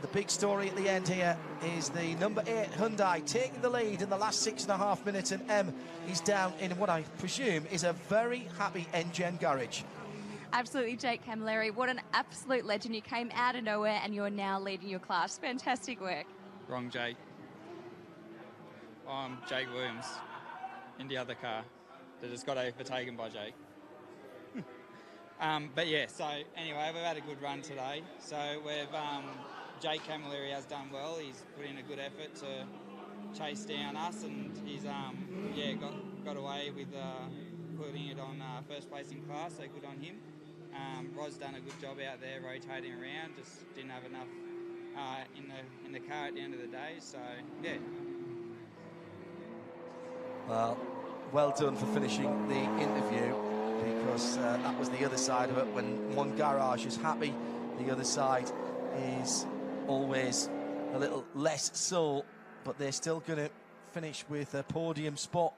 And the big story at the end here is the number 8 Hyundai taking the lead in the last 6.5 minutes, and M is down in what I presume is a very happy N-Gen garage. Absolutely, Jake Camilleri. What an absolute legend. You came out of nowhere and you're now leading your class. Fantastic work. Wrong, Jake. I'm Jake Williams in the other car that just got overtaken by Jake. But yeah, so anyway, we've had a good run today. So we've Jake Camilleri has done well. He's put in a good effort to chase down us, and he's got away with putting it on first place in class. So good on him. Rod's done a good job out there rotating around. Just didn't have enough in the car at the end of the day. So yeah. Well done for finishing the interview, because that was the other side of it. When one garage is happy, the other side is always a little less so, but they're still going to finish with a podium spot